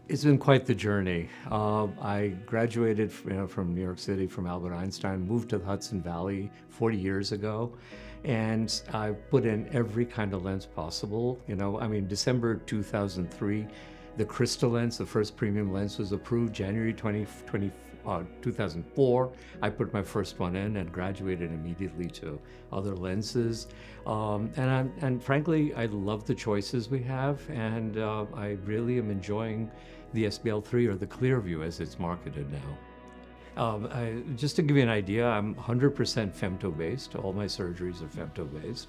It's been quite the journey. I graduated from New York City from Albert Einstein, moved to the Hudson Valley 40 years ago, and I put in every kind of lens possible. December 2003, the crystal lens, the first premium lens, was approved. January 2004, I put my first one in and graduated immediately to other lenses. And frankly, I love the choices we have, and I really am enjoying the SBL3, or the ClearView as it's marketed now. Just to give you an idea, I'm 100% femto-based. All my surgeries are femto-based.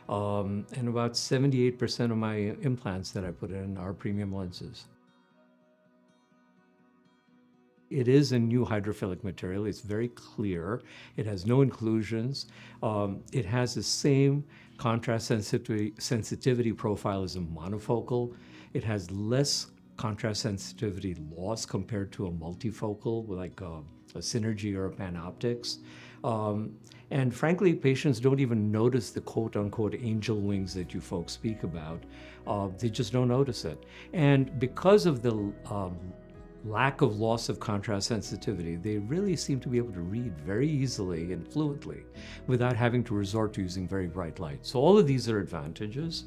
And about 78% of my implants that I put in are premium lenses. It is a new hydrophilic material. It's very clear. It has no inclusions. It has the same contrast sensitivity profile as a monofocal. It has less contrast sensitivity loss compared to a multifocal, like a Synergy or a PanOptix. And frankly, patients don't even notice the quote-unquote angel wings that you folks speak about. They just don't notice it. And because of the lack of loss of contrast sensitivity, they really seem to be able to read very easily and fluently without having to resort to using very bright light. So all of these are advantages.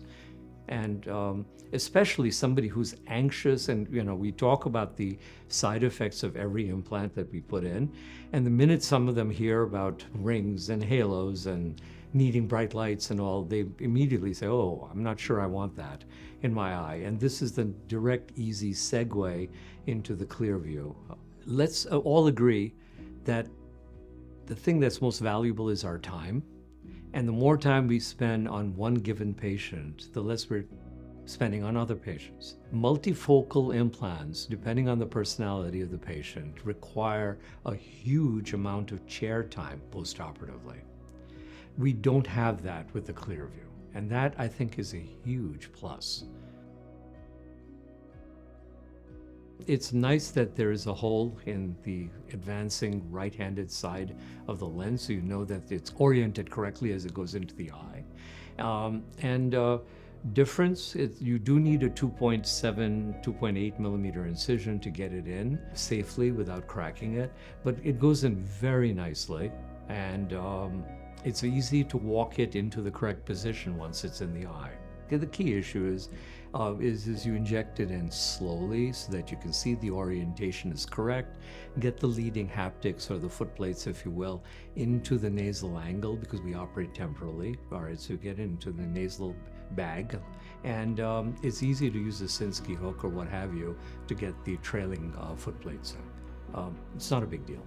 And especially somebody who's anxious, and we talk about the side effects of every implant that we put in, and the minute some of them hear about rings and halos and needing bright lights and all, they immediately say, oh, I'm not sure I want that in my eye. And this is the direct, easy segue into the ClearView. Let's all agree that the thing that's most valuable is our time. And the more time we spend on one given patient, the less we're spending on other patients. Multifocal implants, depending on the personality of the patient, require a huge amount of chair time postoperatively. We don't have that with the ClearView, and that, I think, is a huge plus. It's nice that there is a hole in the advancing right-handed side of the lens, so you know that it's oriented correctly as it goes into the eye. Difference, you do need a 2.7, 2.8 millimeter incision to get it in safely without cracking it, but it goes in very nicely, and it's easy to walk it into the correct position once it's in the eye. The key issue is you inject it in slowly so that you can see the orientation is correct, get the leading haptics, or the foot plates, if you will, into the nasal angle, because we operate temporally. All right, so you get into the nasal bag, and it's easy to use a Sinskey hook or what have you to get the trailing foot plates in. It's not a big deal.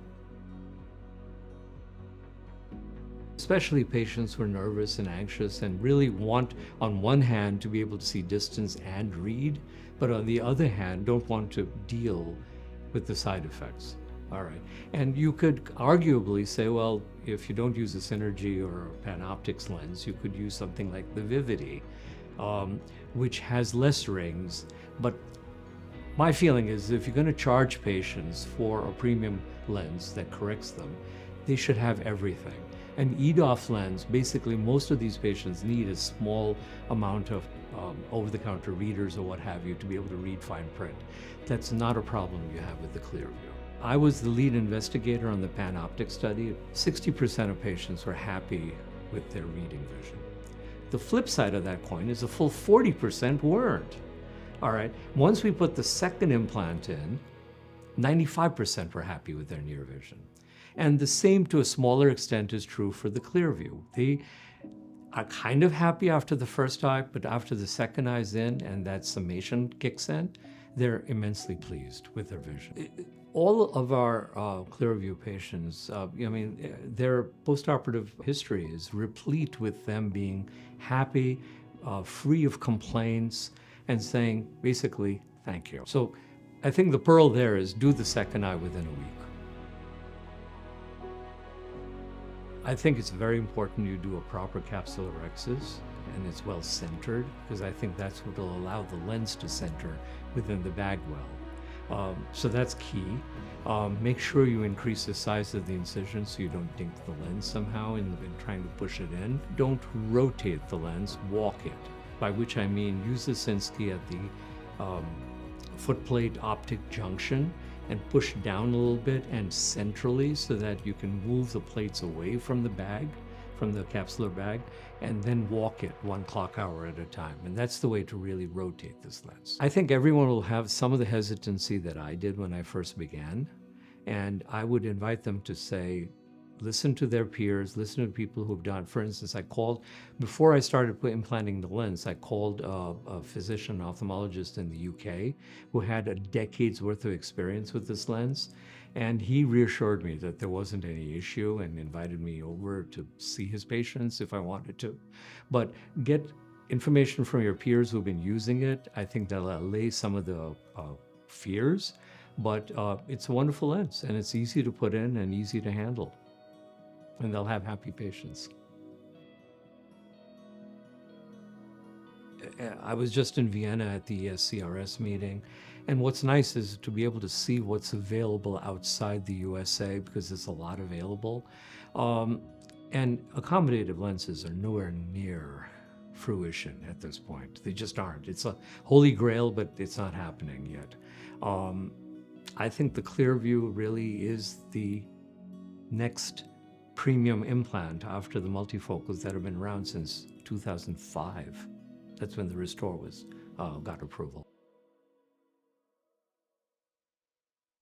Especially patients who are nervous and anxious and really want, on one hand, to be able to see distance and read, but on the other hand, don't want to deal with the side effects. All right. And you could arguably say, well, if you don't use a Synergy or a PanOptix lens, you could use something like the Vivity, which has less rings. But my feeling is, if you're going to charge patients for a premium lens that corrects them, they should have everything. An EDOF lens, basically most of these patients need a small amount of over-the-counter readers or what have you to be able to read fine print. That's not a problem you have with the ClearView. I was the lead investigator on the PanOptix study. 60% of patients were happy with their reading vision. The flip side of that coin is a full 40% weren't. All right, once we put the second implant in, 95% were happy with their near vision. And the same, to a smaller extent, is true for the ClearView. They are kind of happy after the first eye, but after the second eye's in and that summation kicks in, they're immensely pleased with their vision. All of our ClearView patients, their postoperative history is replete with them being happy, free of complaints, and saying, basically, thank you. So I think the pearl there is do the second eye within a week. I think it's very important you do a proper capsulorhexis and it's well centered, because I think that's what will allow the lens to center within the bag well. So that's key. Make sure you increase the size of the incision so you don't dink the lens somehow in trying to push it in. Don't rotate the lens, walk it, by which I mean use the Sinskey at the footplate optic junction and push down a little bit and centrally so that you can move the plates away from the bag, from the capsular bag, and then walk it 1 clock hour at a time. And that's the way to really rotate this lens. I think everyone will have some of the hesitancy that I did when I first began. And I would invite them to say, listen to their peers, listen to people who've done. For instance, before I started implanting the lens, I called a physician, ophthalmologist in the UK who had a decade's worth of experience with this lens. And he reassured me that there wasn't any issue and invited me over to see his patients if I wanted to. But get information from your peers who've been using it. I think that'll allay some of the fears, but it's a wonderful lens and it's easy to put in and easy to handle. And they'll have happy patients. I was just in Vienna at the ESCRS meeting, and what's nice is to be able to see what's available outside the USA because there's a lot available. And accommodative lenses are nowhere near fruition at this point. They just aren't. It's a holy grail, but it's not happening yet. I think the ClearView really is the next premium implant after the multifocals that have been around since 2005. That's when the Restore got approval.